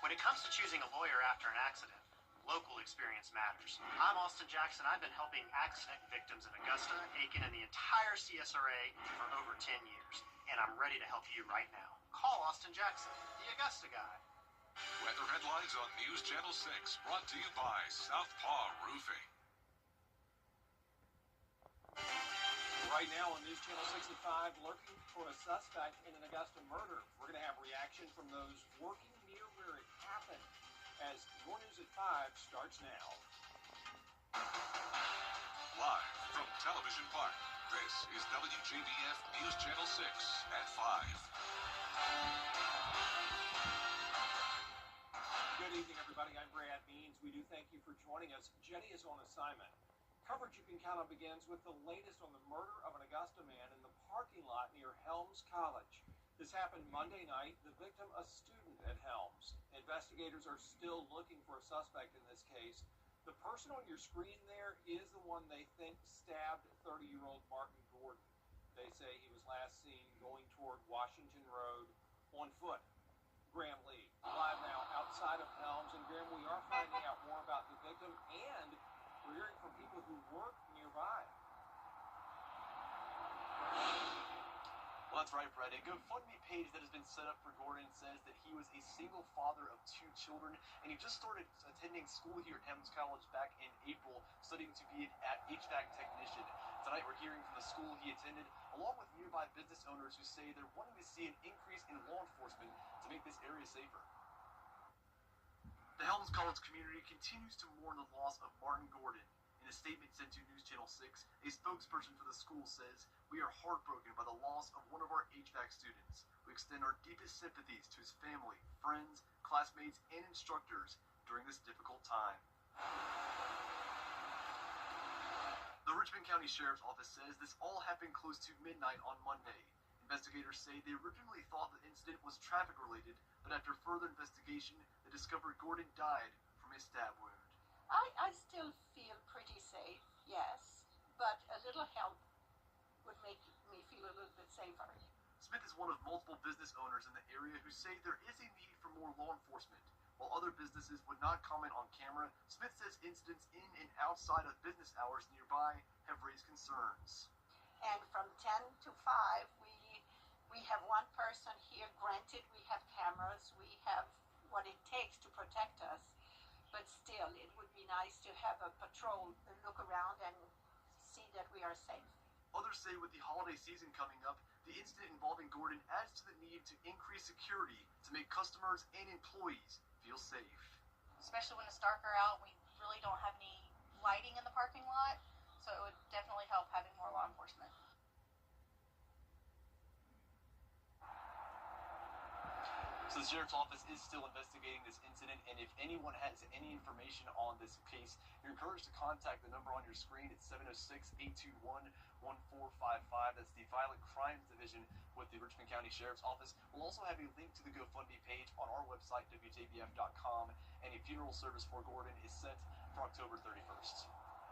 When it comes to choosing a lawyer after an accident, local experience matters. I'm Austin Jackson. I've been helping accident victims in Augusta, Aiken, and the entire CSRA for over 10 years. And I'm ready to help you right now. Call Austin Jackson, the Augusta guy. Weather headlines on News Channel 6, brought to you by Southpaw Roofing. Right now on News Channel 6 at 5, lurking for a suspect in an Augusta murder. We're going to have reaction from those working near where it happened as Your News at 5 starts now. Live from Television Park, this is WJBF News Channel 6 at 5. Good evening, everybody. I'm Brad Means. We do thank you for joining us. Jenny is on assignment. Coverage you can count on begins with the latest on the murder of an Augusta man in the parking lot near Helms College. This happened Monday night. The victim, a student at Helms. Investigators are still looking for a suspect in this case. The person on your screen there is the one they think stabbed 30-year-old Martin Gordon. They say he was last seen going toward Washington Road on foot. Graham Lee, live now outside of Helms. And Graham, we are finding out more about the victim, and we're hearing from people who work nearby. Well, that's right, Brett. A GoFundMe page that has been set up for Gordon says that he was a single father of 2 children, and he just started attending school here at Helms College back in April, studying to be an HVAC technician. Tonight, we're hearing from the school he attended, along with nearby business owners who say they're wanting to see an increase in law enforcement to make this area safer. The Helms College community continues to mourn the loss of Martin Gordon. In a statement sent to News Channel 6, a spokesperson for the school says, "We are heartbroken by the loss of one of our HVAC students. We extend our deepest sympathies to his family, friends, classmates, and instructors during this difficult time." The Richmond County Sheriff's Office says this all happened close to midnight on Monday. Investigators say they originally thought the incident was traffic-related, but after further investigation, they discovered Gordon died from a stab wound. I still feel pretty safe, yes, but a little help would make me feel a little bit safer. Smith is one of multiple business owners in the area who say there is a need for more law enforcement. While other businesses would not comment on camera, Smith says incidents in and outside of business hours nearby have raised concerns. And from 10 to 5, we have one person here. Granted, we have cameras, we have what it takes to protect us, but still, it would be nice to have a patrol look around and see that we are safe. Others say with the holiday season coming up, the incident involving Gordon adds to the need to increase security to make customers and employees feel safe. Especially when it's darker out, we really don't have any lighting in the parking lot, so it would definitely help having more law enforcement. So the Sheriff's Office is still investigating this incident, and if anyone has any information on this case, you're encouraged to contact the number on your screen. It's 706-821-1455. That's the Violent Crimes Division with the Richmond County Sheriff's Office. We'll also have a link to the GoFundMe page on our website, WJBF.com, and a funeral service for Gordon is set for October 31st.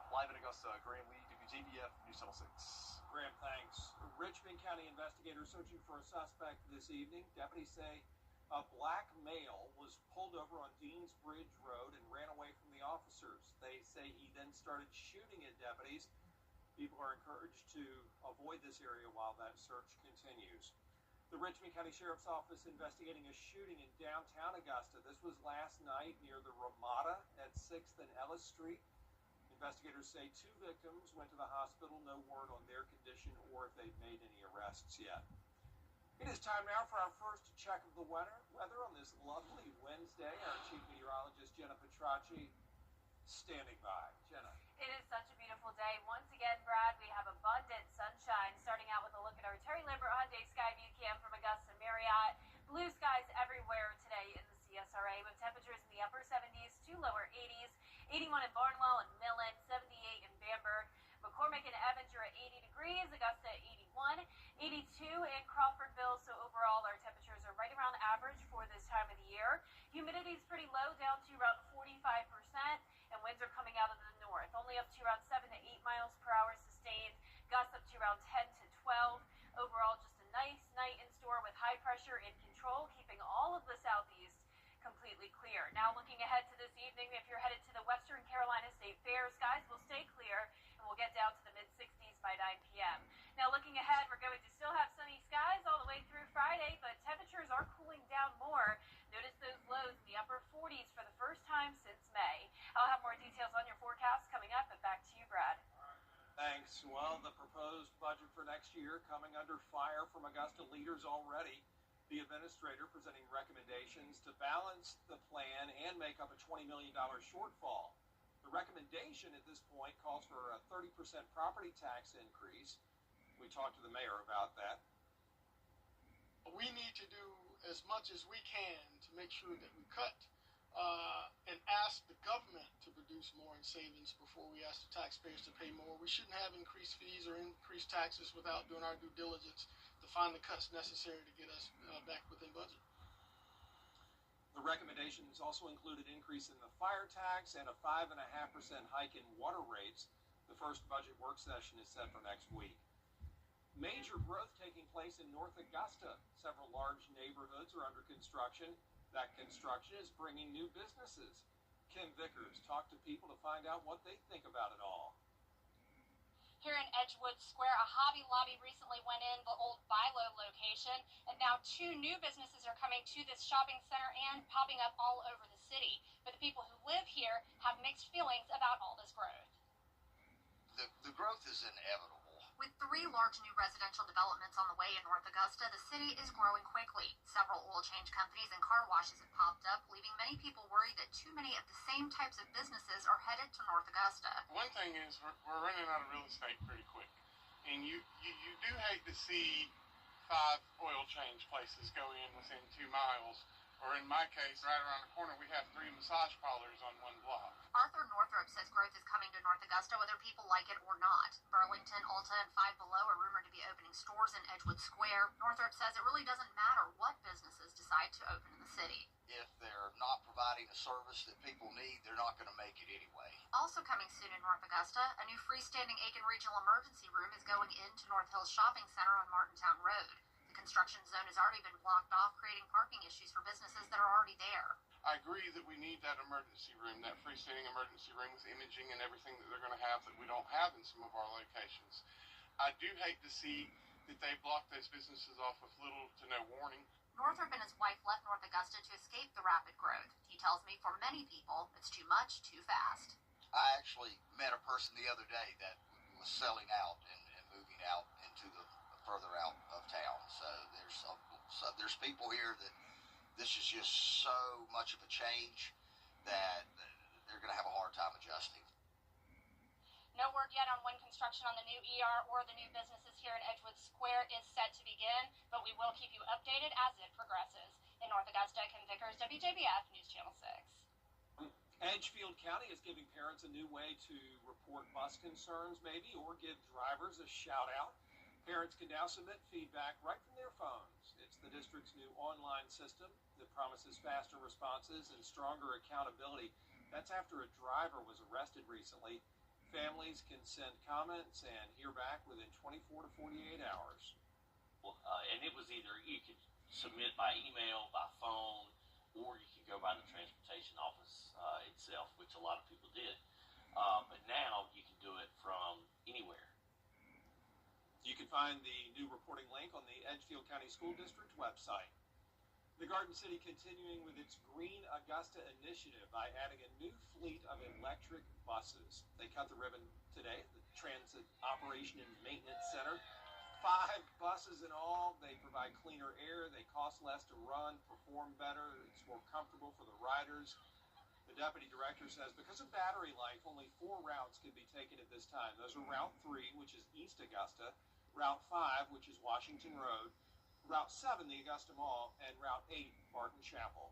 Live in Augusta, Graham Lee, WJBF, News Channel 6. Graham, thanks. Richmond County investigators searching for a suspect this evening. Deputies say a black male was pulled over on Deans Bridge Road and ran away from the officers. They say he then started shooting at deputies. People are encouraged to avoid this area while that search continues. The Richmond County Sheriff's Office investigating a shooting in downtown Augusta. This was last night near the Ramada at 6th and Ellis Street. Investigators say 2 victims went to the hospital. No word on their condition or if they've made any arrests yet. It is time now for our first check of the weather on this lovely Wednesday. Our chief meteorologist, Jenna Petracci, standing by. Jenna. It is such a beautiful day. Once again, Brad, we have abundant sunshine. Starting out with a look at our Terry Lambert Hyundai Sky View Cam from Augusta Marriott. Blue skies everywhere today in the CSRA with temperatures in the upper 70s to lower 80s. 81 in Barnwell and Millen, 78 in Bamberg. McCormick and Evans are at 80 degrees, Augusta at 81, 82 in Crawfordville. So overall, our temperatures are right around average for this time of the year. Humidity is pretty low, down to around 45%, and winds are coming out of the north, only up to around 7 to 8 miles per hour sustained. Gusts up to around 10 to 12. Overall, just a nice night in store with high pressure in control, keeping all of the southeast completely clear. Looking ahead, we're going to still have sunny skies all the way through Friday, but temperatures are cooling down more. Notice those lows in the upper 40s for the first time since May. I'll have more details on your forecast coming up, but back to you, Brad. Thanks. Well, the proposed budget for next year coming under fire from Augusta leaders already. The administrator presenting recommendations to balance the plan and make up a $20 million shortfall. The recommendation at this point calls for a 30% property tax increase. We talked to the mayor about that. We need to do as much as we can to make sure that we cut and ask the government to produce more in savings before we ask the taxpayers to pay more. We shouldn't have increased fees or increased taxes without doing our due diligence to find the cuts necessary to get us back within budget. The recommendations also include an increase in the fire tax and a 5.5% hike in water rates. The first budget work session is set for next week. Major growth taking place in North Augusta. Several large neighborhoods are under construction. That construction is bringing new businesses. Kim Vickers talked to people to find out what they think about it all. Here in Edgewood Square, a Hobby Lobby recently went in the old Bilo location, and now 2 new businesses are coming to this shopping center and popping up all over the city. But the people who live here have mixed feelings about all this growth. The growth is inevitable. With 3 large new residential developments on the way in North Augusta, the city is growing quickly. Several oil change companies and car washes have popped up, leaving many people worried that too many of the same types of businesses are headed to North Augusta. One thing is we're running out of real estate pretty quick. And you do hate to see 5 oil change places go in within 2 miles. Or in my case, right around the corner, we have 3 massage parlors on 1 block. Arthur Northrup says growth is coming to North Augusta whether people like it or not. Burlington, Ulta, and Five Below are rumored to be opening stores in Edgewood Square. Northrup says it really doesn't matter what businesses decide to open in the city. If they're not providing a service that people need, they're not going to make it anyway. Also coming soon in North Augusta, a new freestanding Aiken Regional Emergency Room is going into North Hills Shopping Center on Martintown Road. The construction zone has already been blocked off, creating parking issues for businesses that are already there. I agree that we need that emergency room, that freestanding emergency room with imaging and everything that they're going to have that we don't have in some of our locations. I do hate to see that they block those businesses off with little to no warning. Northrup and his wife left North Augusta to escape the rapid growth. He tells me for many people, it's too much, too fast. I actually met a person the other day that was selling out and moving out into the further out of town. So there's people here that this is just so much of a change that they're going to have a hard time adjusting. No word yet on when construction on the new ER or the new businesses here in Edgewood Square is set to begin, but we will keep you updated as it progresses. In North Augusta, Kim Vickers, WJBF News Channel 6. Edgefield County is giving parents a new way to report bus concerns, maybe, or give drivers a shout-out. Parents can now submit feedback right from their phones. It's the district's new online system that promises faster responses and stronger accountability. That's after a driver was arrested recently. Families can send comments and hear back within 24 to 48 hours. And it was either you could submit by email, by phone, or you could go by the transportation office itself, which a lot of people did. But now you can do it from anywhere. You can find the new reporting link on the Edgefield County School District website. The Garden City continuing with its Green Augusta initiative by adding a new fleet of electric buses. They cut the ribbon today at the Transit Operation and Maintenance Center. 5 buses in all. They provide cleaner air. They cost less to run, perform better. It's more comfortable for the riders. The deputy director says because of battery life, only 4 routes can be taken at this time. Those are Route 3, which is East Augusta, Route 5, which is Washington Road, Route 7, the Augusta Mall, and Route 8, Barton Chapel.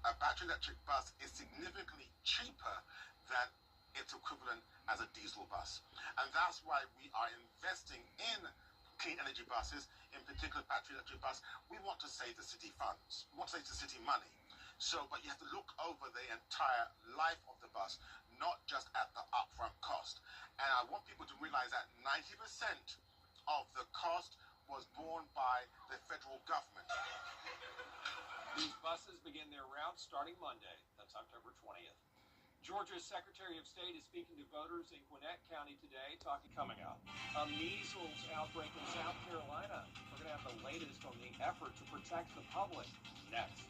A battery electric bus is significantly cheaper than its equivalent as a diesel bus. And that's why we are investing in clean energy buses, in particular battery electric bus. We want to save the city funds. We want to save the city money. So, but you have to look over the entire life of the bus, not just at the upfront cost. And I want people to realize that 90% of the cost was borne by the federal government. These buses begin their routes starting Monday. That's October 20th. Georgia's Secretary of State is speaking to voters in Gwinnett County today, coming up. A measles outbreak in South Carolina. We're going to have the latest on the effort to protect the public next.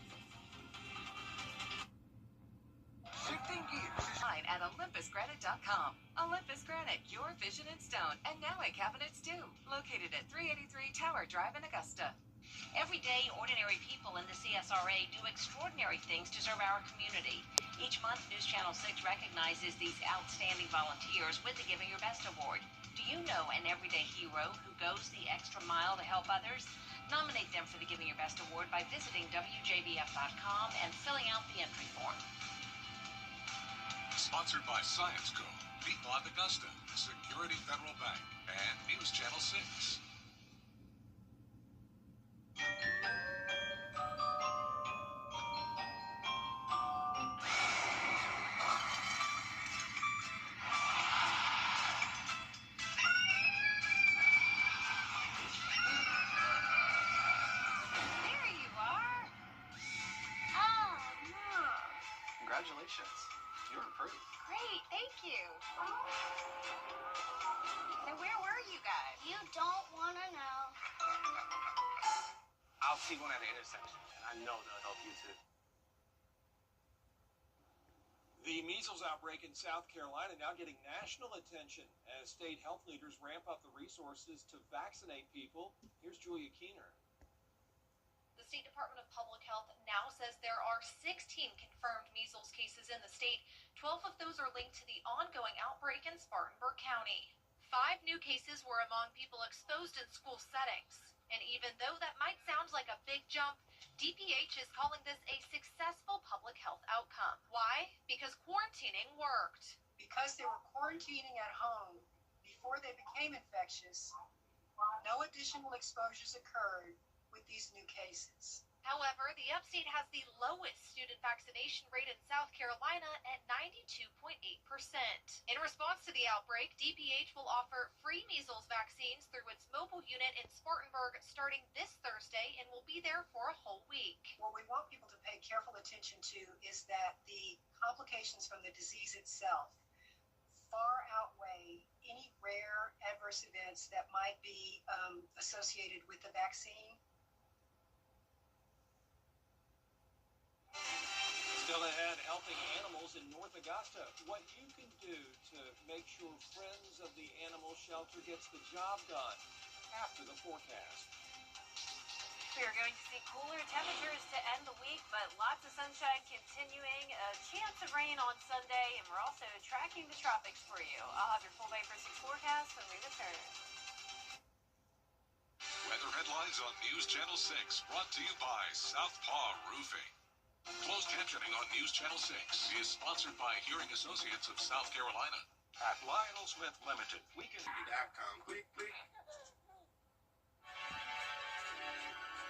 Shifting gears at olympusgranite.com. Olympus Granite, your vision in stone, and now in cabinets too. Located at 383 Tower Drive in Augusta. Every day, ordinary people in the CSRA do extraordinary things to serve our community. Each month, News Channel 6 recognizes these outstanding volunteers with the Giving Your Best Award. Do you know an everyday hero who goes the extra mile to help others? Nominate them for the Giving Your Best Award by visiting WJBF.com and filling out the entry form. Sponsored by Science Co., Piedmont Augusta, Security Federal Bank, and News Channel 6. Congratulations. You're improved. Great, thank you. Now, where were you guys? You don't want to know. I'll see one at the intersection, and I know they'll help you too. The measles outbreak in South Carolina now getting national attention as state health leaders ramp up the resources to vaccinate people. Here's Julia Keener. The State Department of Public Health now says there are 16 confirmed measles cases in the state. 12 of those are linked to the ongoing outbreak in Spartanburg County. 5 new cases were among people exposed in school settings. And even though that might sound like a big jump, DPH is calling this a successful public health outcome. Why? Because quarantining worked. Because they were quarantining at home before they became infectious, no additional exposures occurred with these new cases. However, the upstate has the lowest student vaccination rate in South Carolina at 92.8%. In response to the outbreak, DPH will offer free measles vaccines through its mobile unit in Spartanburg starting this Thursday and will be there for a whole week. What we want people to pay careful attention to is that the complications from the disease itself far outweigh any rare adverse events that might be associated with the vaccine. Still ahead, helping animals in North Augusta. What you can do to make sure Friends of the Animal Shelter gets the job done after the forecast. We are going to see cooler temperatures to end the week, but lots of sunshine continuing. A chance of rain on Sunday, and we're also tracking the tropics for you. I'll have your full Bay for 6 forecast when we return. Weather headlines on News Channel 6, brought to you by Southpaw Roofing. Closed captioning on News Channel 6 is sponsored by Hearing Associates of South Carolina. At Lionel Smith Limited, we can... Quick.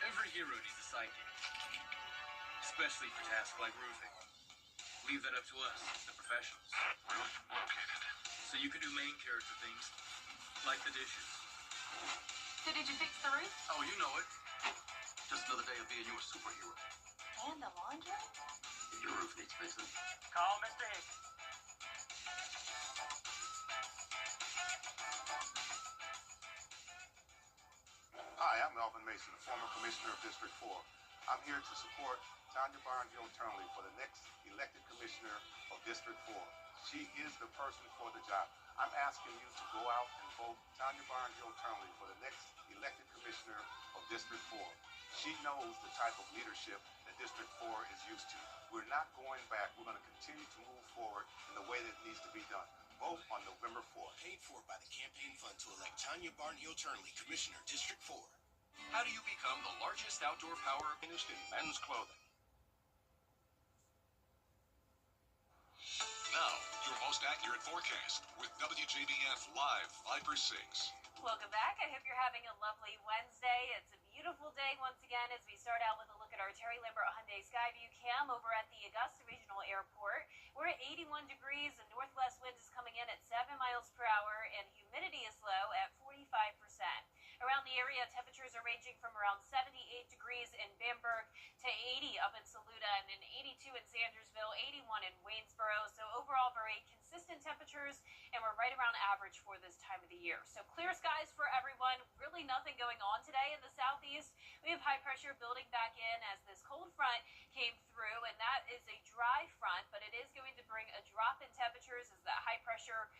Every hero needs a sidekick, especially for tasks like roofing. Leave that up to us, the professionals. Roof located. So you can do main character things, like the dishes. So did you fix the roof? Oh, you know it. Just another day of being your superhero. And the laundry? If your roof needs fixing, Call Mr. Hicks. Hi, I'm Melvin Mason, the former commissioner of District 4. I'm here to support Tanya Barnes-Hill Turnley for the next elected commissioner of District 4. She is the person for the job. I'm asking you to go out and vote Tanya Barnes-Hill Turnley for the next elected commissioner of District 4. She knows the type of leadership that District 4 is used to. We're not going back. We're going to continue to move forward in the way that it needs to be done. Vote on November 4th. Paid for by the campaign fund to elect Tanya Barnes-Hill Turnley, Commissioner, District 4. how do you become the largest outdoor power used in men's clothing? Now, your most accurate forecast with WJBF Live 5/6. Welcome back. I hope you're having a lovely Wednesday. It's a beautiful day once again as we start out with a look at our Terry Lambert Hyundai Skyview cam over at the Augusta Regional Airport. We're at 81 degrees and northwest winds is coming in at 7 miles per hour and humidity is low at 45%. Around the area, temperatures are ranging from around 78 degrees in Bamberg to 80 up up in Saluda, and an 82 in Sandersville, 81 in Waynesboro. So overall, very consistent temperatures, and we're right around average for this time of the year. So clear skies for everyone. Really nothing going on today in the southeast. We have high pressure building back in as this cold front came through, and that is a dry front, but it is going to bring a drop in temperatures as that high pressure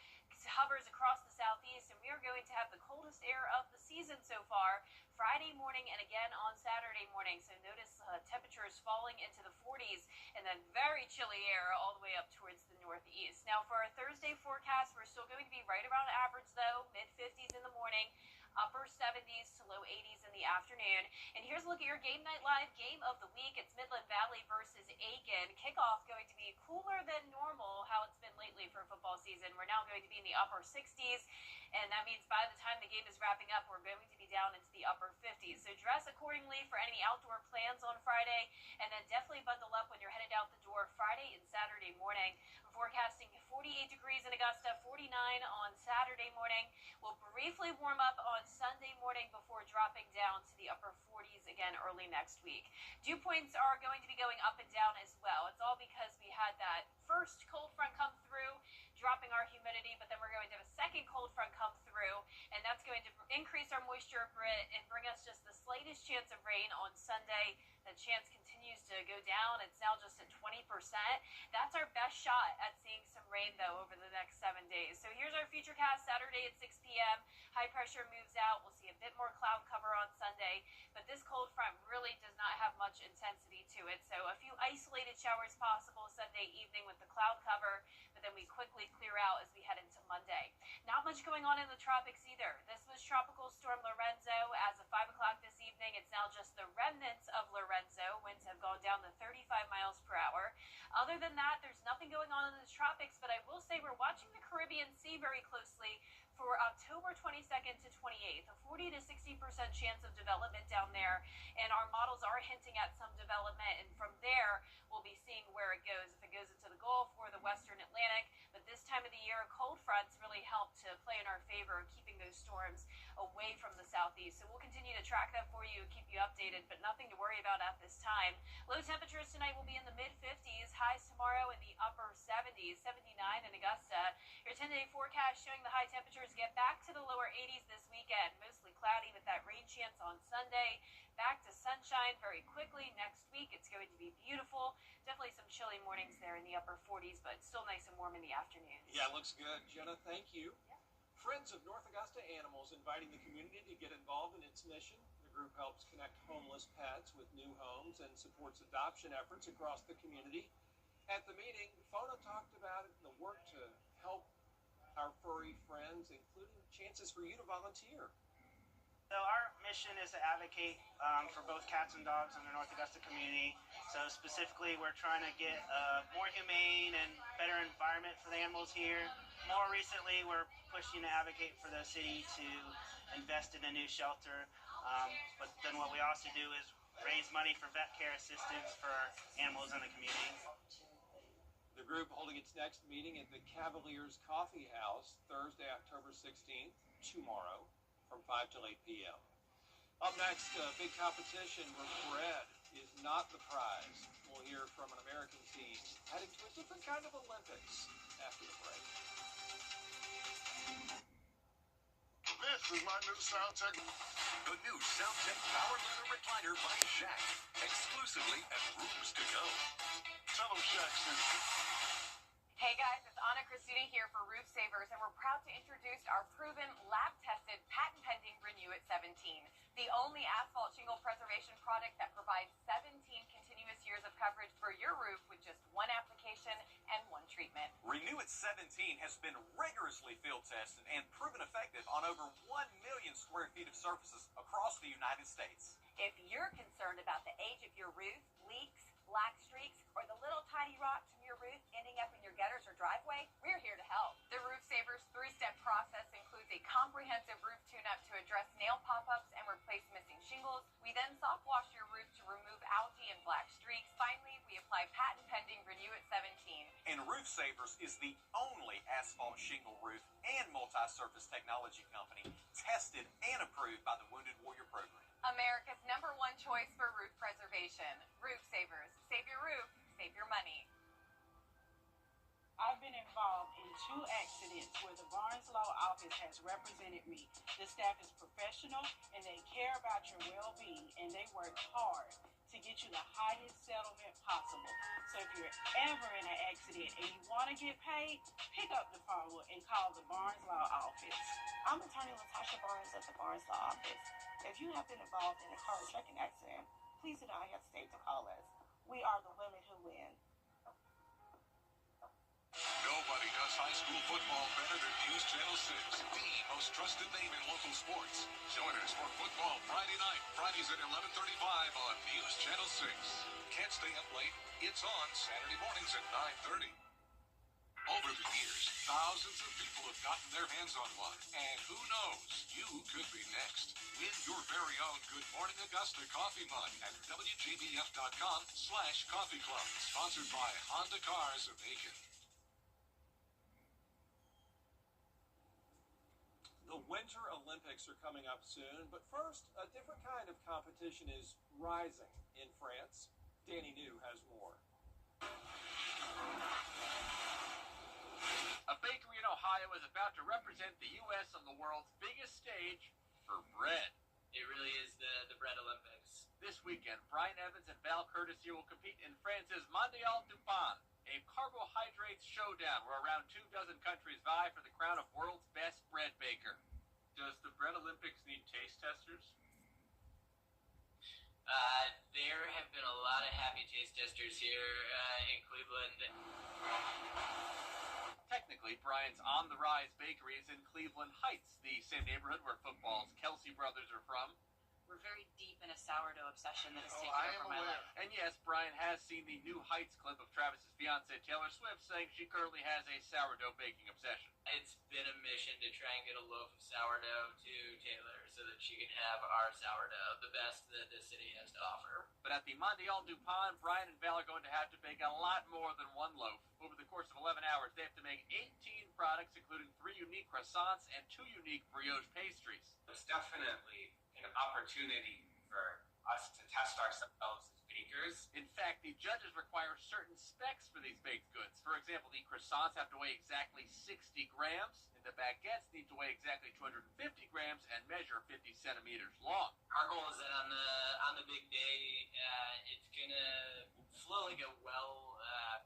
hovers across the southeast, and we are going to have the coldest air of the season so far Friday morning and again on Saturday morning. So notice temperatures falling into the 40s, and then very chilly air all the way up towards the northeast. Now for our Thursday forecast, we're still going to be right around average though, mid-50s in the morning, upper 70s to low 80s in the afternoon. And here's a look at your Game Night Live game of the week. It's Midland Valley versus Aiken. Kickoff going to be cooler than normal, how it's been lately for football season. We're now going to be in the upper 60s, and that means by the time the game is wrapping up, we're going to be down into the upper 50s. So dress accordingly for any outdoor plans on Friday, and then definitely bundle up when you're headed out the door Friday and Saturday morning. We're forecasting 48 degrees in Augusta, 49 on Saturday morning. We'll briefly warm up on Sunday morning before dropping down to the upper 40s again early next week. Dew points are going to be going up and down as well. It's all because we had that first cold front come through, dropping our humidity, but then we're going to have a second cold front come through, and that's going to increase our moisture a bit and bring us just the slightest chance of rain on Sunday. The chance continues to go down. It's now just at 20%. That's our best shot at seeing some rain, though, over the next 7 days. So here's our futurecast Saturday at 6 p.m. High pressure moves out. We'll see a bit more cloud cover on Sunday, but this cold front really does not have much intensity to it. So a few isolated showers possible Sunday evening with the cloud cover, but then we quickly clear out as we head into Monday. Not much going on in the tropics either. This was Tropical Storm Lorenzo as of 5 o'clock this evening. It's now just the remnants of Lorenzo. Winds have gone down to 35 miles per hour. Other than that, there's nothing going on in the tropics, but I will say we're watching the Caribbean Sea very closely for October 22nd to 28th, a 40 to 60% chance of development down there, and our models are hinting at some development, and from there we'll be seeing where it goes, if it goes into the Gulf or the Western Atlantic. But this time of the year, cold fronts really help to play in our favor, keeping those storms away from the southeast. So we'll continue to track that for you, keep you updated, but nothing to worry about at this time. Low temperatures tonight will be in the mid-50s, highs tomorrow in the upper 70s, 79 in Augusta. Your 10-day forecast showing the high temperatures get back to the lower 80s this weekend, mostly cloudy with that rain chance on Sunday. Back to sunshine very quickly next week. It's going to be beautiful. Definitely some chilly mornings there in the upper 40s, but still nice and warm in the afternoon. Yeah, it looks good. Jenna, thank you. Yeah. Friends of North Augusta Animals inviting the community to get involved in its mission. The group helps connect homeless pets with new homes and supports adoption efforts across the community. At the meeting, Fona talked about the work to help our furry friends, including chances for you to volunteer. So our mission is to advocate for both cats and dogs in the North Augusta community. So specifically, we're trying to get a more humane and better environment for the animals here. More recently, we're pushing to advocate for the city to invest in a new shelter. But then what we also do is raise money for vet care assistance for animals in the community. The group holding its next meeting at the Cavaliers Coffee House Thursday, October 16th, tomorrow, from 5 till 8 p.m. Up next, big competition where bread is not the prize. We'll hear from an American team heading to a different kind of Olympics after the break. This is my new Soundtech. The new Soundtech Power Leather Recliner by Shaq, exclusively at Rooms to Go. Tell them Shaq sent you. Hey guys, it's Anna Christina here for Roof Savers, and we're proud to introduce our proven, lab-tested, patent-pending Renew It 17, the only asphalt shingle preservation product that provides 17 continuous years of coverage for your roof with just one application and one treatment. Renew It 17 has been rigorously field tested and proven effective on over 1 million square feet of surfaces across the United States. If you're concerned about the age of your roof, leaks, black streaks, or the little tiny rocks from your roof ending up in your gutters or driveway, we're here to help. The Roof Savers 3-step process includes a comprehensive roof tune-up to address nail pop-ups and replace missing shingles. We then soft wash your roof to remove algae and black streaks. Finally, we apply patent-pending Renew It 17. And Roof Savers is the only asphalt shingle roof and multi-surface technology company tested and approved by the Wounded Warrior Program. America's #1 choice for roof preservation. Roof Savers. 2 accidents where the Barnes Law Office has represented me. The staff is professional and they care about your well-being, and they work hard to get you the highest settlement possible. So if you're ever in an accident and you want to get paid, pick up the phone and call the Barnes Law Office. I'm attorney Latasha Barnes at the Barnes Law Office. If you have been involved in a car or trucking accident, please do not hesitate to call us. We are the women who win. Nobody does high school football better than News Channel 6, the most trusted name in local sports. Join us for football Friday night, Fridays at 11:35 on News Channel 6. Can't stay up late? It's on Saturday mornings at 9:30. Over the years, thousands of people have gotten their hands on one, and who knows, you could be next. Win your very own Good Morning Augusta coffee mug at WJBF.com/coffee club. Sponsored by Honda Cars of Aiken. The Winter Olympics are coming up soon, but first, a different kind of competition is rising in France. Danny New has more. A bakery in Ohio is about to represent the U.S. on the world's biggest stage for bread. It really is the Bread Olympics. This weekend, Brian Evans and Val Curtis here will compete in France's Mondial du Pain, a carbohydrates showdown where around 24 countries vie for the crown of world's best bread baker. Does the Bread Olympics need taste testers? There have been a lot of happy taste testers here in Cleveland. Technically, Brian's On the Rise Bakery is in Cleveland Heights, the same neighborhood where football's Kelsey brothers are from. We're very deep in a sourdough obsession that has taken I over am my aware. life. And yes, Brian has seen the New Heights clip of Travis's fiancée Taylor Swift saying she currently has a sourdough baking obsession. It's been a mission to try and get a loaf of sourdough to Taylor so that she can have our sourdough, the best that the city has to offer. But at the Mondial du Pain, Brian and Val are going to have to bake a lot more than one loaf. Over the course of 11 hours, they have to make 18 products, including 3 unique croissants and 2 unique brioche pastries. It's definitely an opportunity for us to test ourselves as bakers. In fact, the judges require certain specs for these baked goods. For example, the croissants have to weigh exactly 60 grams, and the baguettes need to weigh exactly 250 grams and measure 50 centimeters long. Our goal is that on the big day, it's gonna flow like a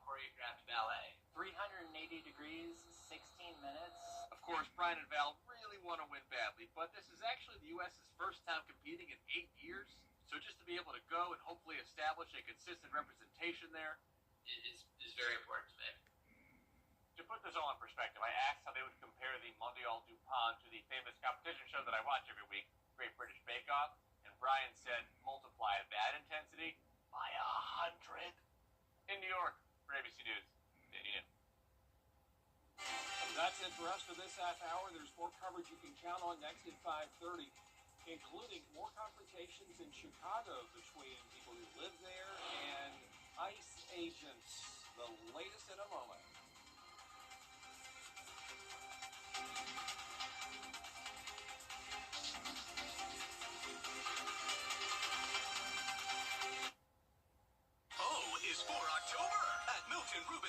choreographed ballet. 380 degrees, 16 minutes. Of course, Brian and Val really want to win badly, but this is actually the U.S.'s first time competing in 8 years. So just to be able to go and hopefully establish a consistent representation there is very important to me. To put this all in perspective, I asked how they would compare the Mondial du Pain to the famous competition show that I watch every week, Great British Bake Off, and Brian said multiply that intensity by 100. In New York, for ABC News, Danny New. That's it for us for this half hour. There's more coverage you can count on next at 5:30, including more confrontations in Chicago between people who live there and ICE agents. The latest in a moment.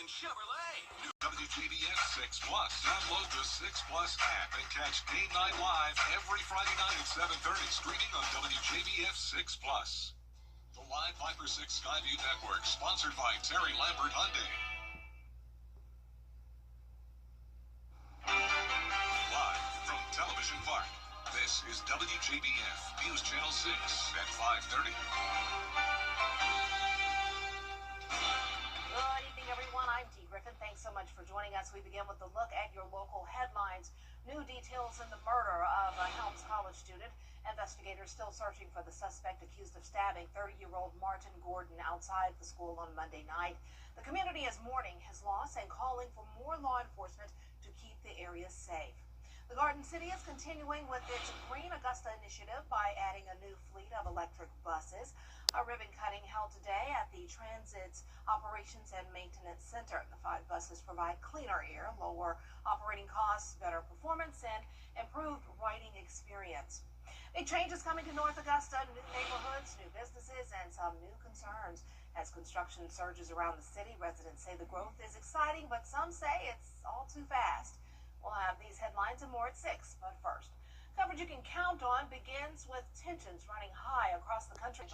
Chevrolet. WJBF 6 Plus. Download the 6 Plus app and catch Game Night live every Friday night at 7:30, streaming on WJBF 6 Plus. The Live Viper 6 Skyview Network, sponsored by Terry Lambert Hyundai. Live from Television Park, this is WJBF News Channel 6 at 5:30. Thanks so much for joining us. We begin with a look at your local headlines. New details in the murder of a Helms College student. Investigators still searching for the suspect accused of stabbing 30-year-old Martin Gordon outside the school on Monday night. The community is mourning his loss and calling for more law enforcement to keep the area safe. The Garden City is continuing with its Green Augusta initiative by adding a new fleet of electric buses. A ribbon cutting held today at the Transit's Operations and Maintenance Center. The 5 buses provide cleaner air, lower operating costs, better performance, and improved riding experience. Big changes coming to North Augusta, new neighborhoods, new businesses, and some new concerns As construction surges around the city, residents say the growth is exciting, but some say it's all too fast. We'll have these headlines and more at 6, but first, coverage you can count on begins with tensions running high across the country.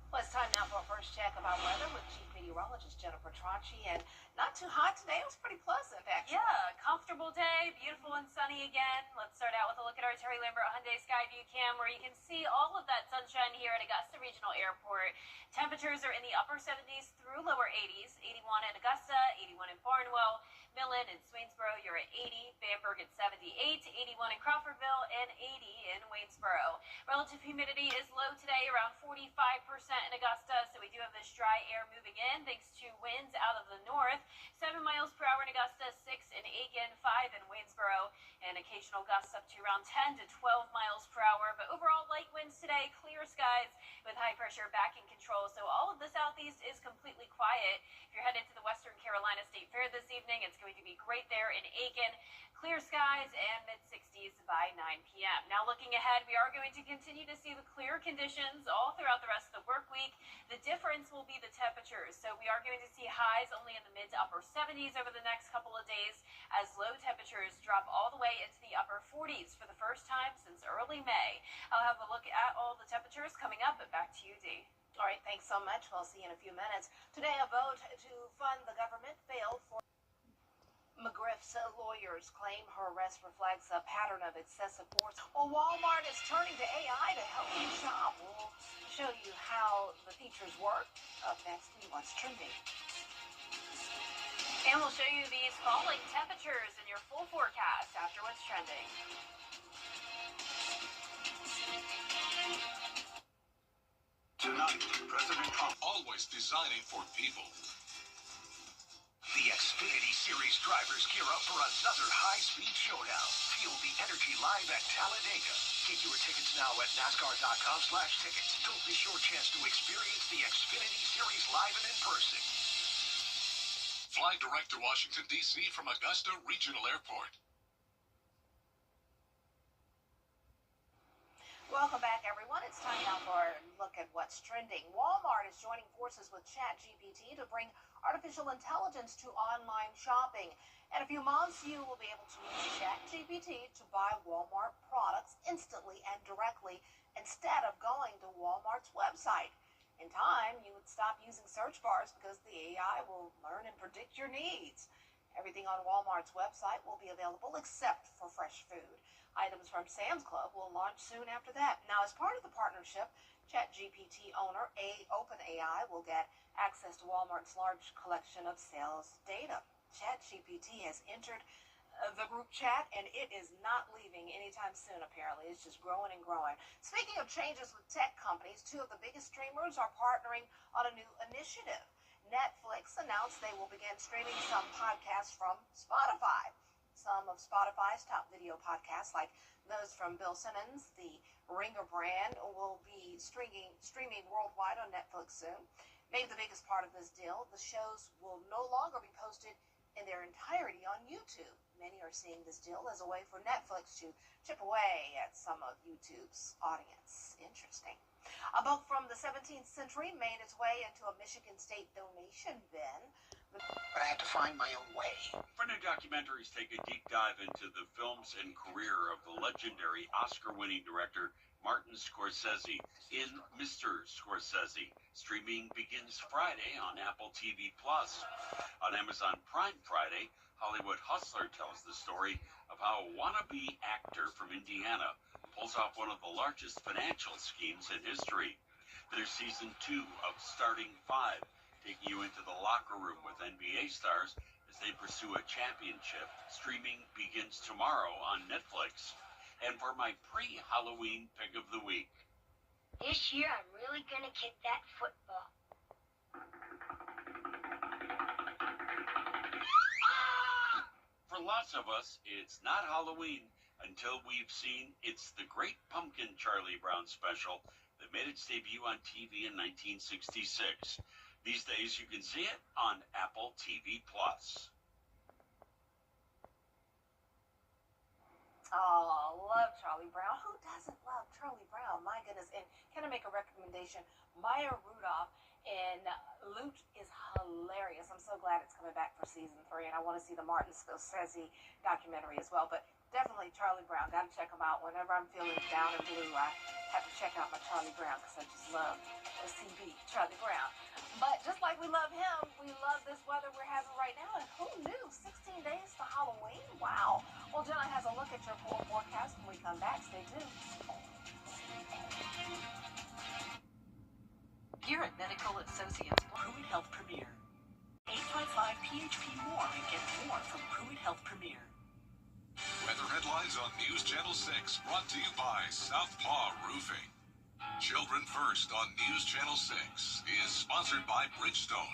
Well, it's time now for our first check about weather with Chief Meteorologist Jennifer Tracci. And not too hot today. It was pretty pleasant, actually. Yeah, comfortable day, beautiful and sunny again. Let's start out with a look at our Terry Lambert Hyundai Skyview Cam, where you can see all of that sunshine here at Augusta Regional Airport. Temperatures are in the upper 70s through lower 80s. 81 in Augusta, 81 in Barnwell, Millen and Swainsboro, you're at 80. Bamberg at 78, 81 in Crawfordville, and 80 in Waynesboro. Relative humidity is low today, around 45% in Augusta, so we do have this dry air moving in thanks to winds out of the north. 7 miles per hour in Augusta, 6 in Aiken, 5 in Waynesboro, and occasional gusts up to around 10 to 12 miles per hour. But overall, light winds today, clear skies with high pressure back in control. So all of the southeast is completely quiet. If you're headed to the Western Carolina State Fair this evening, it's going to be great there in Aiken. Clear skies and mid-60s by 9 p.m. Now looking ahead, we are going to continue to see the clear conditions all throughout the rest of the work week. The difference will be the temperatures. So we are going to see highs only in the mid to upper 70s over the next couple of days as low temperatures drop all the way into the upper 40s for the first time since early May. I'll have a look at all the temperatures coming up, but back to you, Dee. All right, thanks so much. We'll see you in a few minutes. Today, a vote to fund the government failed for McGriff's lawyers claim her arrest reflects a pattern of excessive force. Well, Walmart is turning to AI to help you shop. We'll show you how the features work up next in What's Trending. And we'll show you these falling temperatures in your full forecast after What's Trending. Tonight, President Trump always designing for people. The Xfinity Series drivers gear up for another high-speed showdown. Feel the energy live at Talladega. Get your tickets now at NASCAR.com/tickets. Don't miss your chance to experience the Xfinity Series live and in person. Fly direct to Washington, D.C. from Augusta Regional Airport. Welcome back, everyone. It's time now for a look at what's trending. Walmart is joining forces with ChatGPT to bring artificial intelligence to online shopping. In a few months, you will be able to use ChatGPT to buy Walmart products instantly and directly instead of going to Walmart's website. In time, you would stop using search bars because the AI will learn and predict your needs. Everything on Walmart's website will be available except for fresh food. Items from Sam's Club will launch soon after that. Now, as part of the partnership, ChatGPT owner OpenAI will get access to Walmart's large collection of sales data. ChatGPT has entered the group chat, and it is not leaving anytime soon, apparently. It's just growing and growing. Speaking of changes with tech companies, 2 of the biggest streamers are partnering on a new initiative. Netflix announced they will begin streaming some podcasts from Spotify. Some of Spotify's top video podcasts, like those from Bill Simmons, the Ringer brand, will be streaming worldwide on Netflix soon. Maybe the biggest part of this deal, the shows will no longer be posted in their entirety on YouTube. Many are seeing this deal as a way for Netflix to chip away at some of YouTube's audience. Interesting. A book from the 17th century made its way into a Michigan State donation bin. But I had to find my own way. For new documentaries, take a deep dive into the films and career of the legendary Oscar-winning director Martin Scorsese in Mr. Scorsese. Streaming begins Friday on Apple TV+. On Amazon Prime Friday, Hollywood Hustler tells the story of how a wannabe actor from Indiana pulls off one of the largest financial schemes in history. There's season 2 of Starting 5, taking you into the locker room with NBA stars as they pursue a championship. Streaming begins tomorrow on Netflix. And for my pre-Halloween pick of the week. This year, I'm really going to kick that football. For lots of us, it's not Halloween until we've seen It's the Great Pumpkin Charlie Brown special that made its debut on TV in 1966. These days, you can see it on Apple TV+. Oh, love Charlie Brown. Who doesn't love Charlie Brown? My goodness. And can I make a recommendation? Maya Rudolph in Loot is hilarious. I'm so glad it's coming back for season 3, and I want to see the Martin Scorsese documentary as well. But definitely Charlie Brown. Got to check him out. Whenever I'm feeling down and blue, I have to check out my Charlie Brown because I just love the CB, Charlie Brown. But just like we love him, we love this weather we're having right now. And who knew? 16 days to Halloween? Wow. Well, Jenna has a look at your full forecast when we come back. Stay tuned. Here at Medical Associates, Pruitt Health Premier. 855-PHP-MORE and get more from Pruitt Health Premier. Weather headlines on News Channel 6, brought to you by Southpaw Roofing. Children First on News Channel 6 is sponsored by Bridgestone.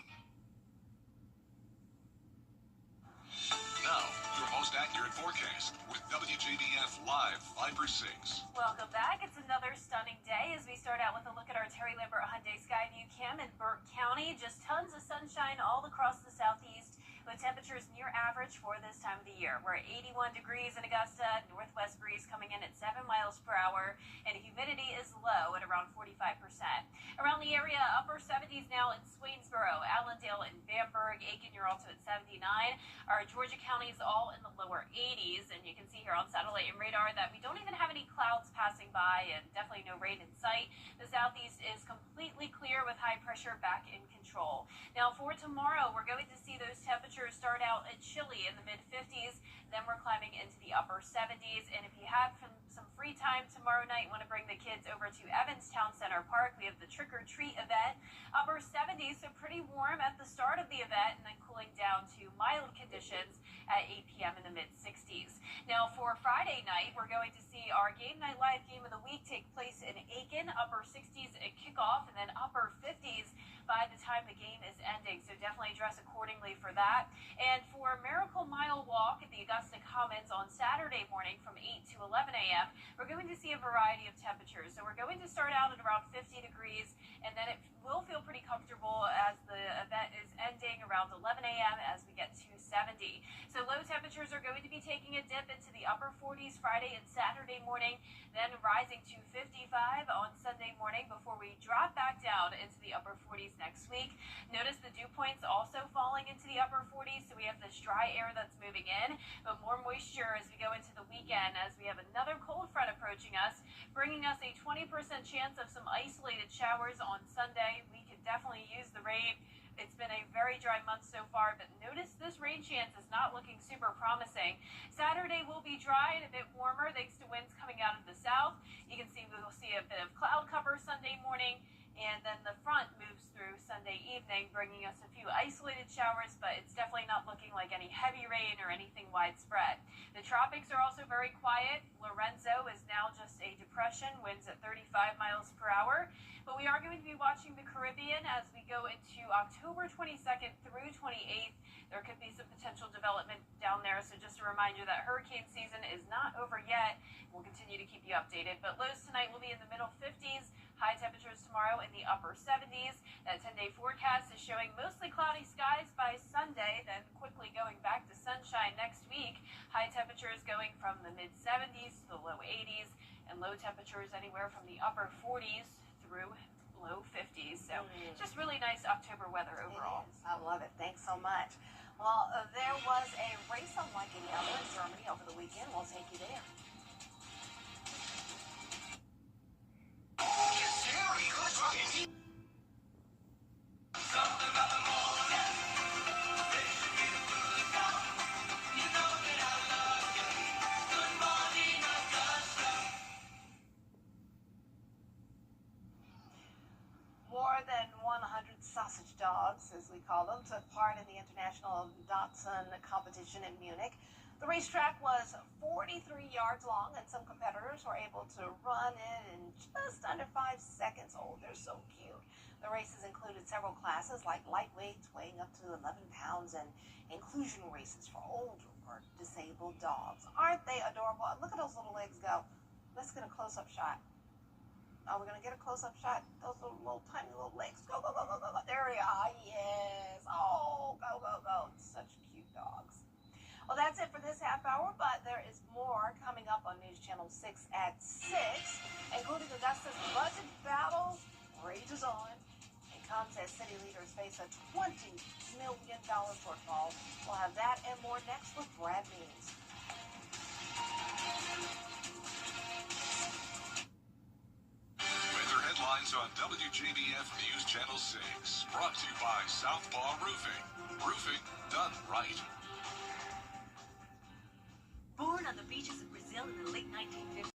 Now, your most accurate forecast with WJBF Live 5/6. Welcome back. It's another stunning day as we start out with a look at our Terry Lambert Hyundai Skyview Cam in Burke County. Just tons of sunshine all across the southeast, with temperatures near average for this time of the year. We're at 81 degrees in Augusta, northwest breeze coming in at 7 miles per hour, and humidity is low at around 45%. Around the area, upper 70s now in Swainsboro, Allendale, and Bamberg. Aiken, you're also at 79. Our Georgia counties all in the lower 80s, and you can see here on satellite and radar that we don't even have any clouds passing by and definitely no rain in sight. The southeast is completely clear with high pressure back in control. Now for tomorrow, we're going to see those temperatures start out at chilly in the mid-50s, then we're climbing into the upper 70s, and if you have some free time tomorrow night, want to bring the kids over to Evans Town Center Park, we have the Trick or Treat event, upper 70s, so pretty warm at the start of the event, and then cooling down to mild conditions at 8 p.m. in the mid-60s. Now for Friday night, we're going to see our Game Night Live game of the week take place in Aiken, upper 60s at kickoff, and then upper 50s by the time the game is ending, so definitely dress accordingly for that. And for Miracle Mile Walk at the Augusta Commons on Saturday morning from 8 to 11 a.m., we're going to see a variety of temperatures. So we're going to start out at around 50 degrees, and then it will feel pretty comfortable as the event is ending around 11 a.m. as we get to 70. So low temperatures are going to be taking a dip into the upper 40s Friday and Saturday morning, then rising to 55 on Sunday morning before we drop back down into the upper 40s next week. Notice the dew points also falling into the upper 40s, so we have this dry air that's moving in, but more moisture as we go into the weekend, as we have another cold front approaching us, bringing us a 20% chance of some isolated showers on Sunday. We could definitely use the rain. It's been a very dry month so far, but notice this rain chance is not looking super promising. Saturday will be dry and a bit warmer thanks to winds coming out of the south. You can see we will see a bit of cloud cover Sunday morning, and then the front moves through Sunday evening, bringing us a few isolated showers, but it's definitely not looking like any heavy rain or anything widespread. The tropics are also very quiet. Lorenzo is now just a depression, winds at 35 miles per hour. But we are going to be watching the Caribbean as we go into October 22nd through 28th. There could be some potential development down there, so just a reminder that hurricane season is not over yet. We'll continue to keep you updated. But lows tonight will be in the middle 50s. High temperatures tomorrow in the upper 70s. That 10-day forecast is showing mostly cloudy skies by Sunday, then quickly going back to sunshine next week. High temperatures going from the mid-70s to the low 80s, and low temperatures anywhere from the upper 40s through low 50s. So just really nice October weather overall. I love it. Thanks so much. Well, there was a race unlike any other in Germany over the weekend. We'll take you there. More than 100 sausage dogs, as we call them, took part in the International Dachshund competition in Munich. The racetrack was 43 yards long, and some competitors were able to run it in just under 5 seconds. Oh, they're so cute. The races included several classes like lightweights weighing up to 11 pounds and inclusion races for older or disabled dogs. Aren't they adorable? Look at those little legs go. Let's get a close-up shot. Oh, we're going to get a close-up shot. Those little tiny little legs. Go, go, go, go, go, go. There we are. Yes. Oh, go, go, go. Such cute dogs. Well, that's it for this half hour, but there is more coming up on News Channel 6 at 6, including Augusta's budget battle rages on. leaders face a $20 million shortfall. We'll have that and more next with Brad Means. Weather headlines on WJBF News Channel 6. Brought to you by Southpaw Roofing. Roofing done right. Born on the beaches of Brazil in the late 1950s.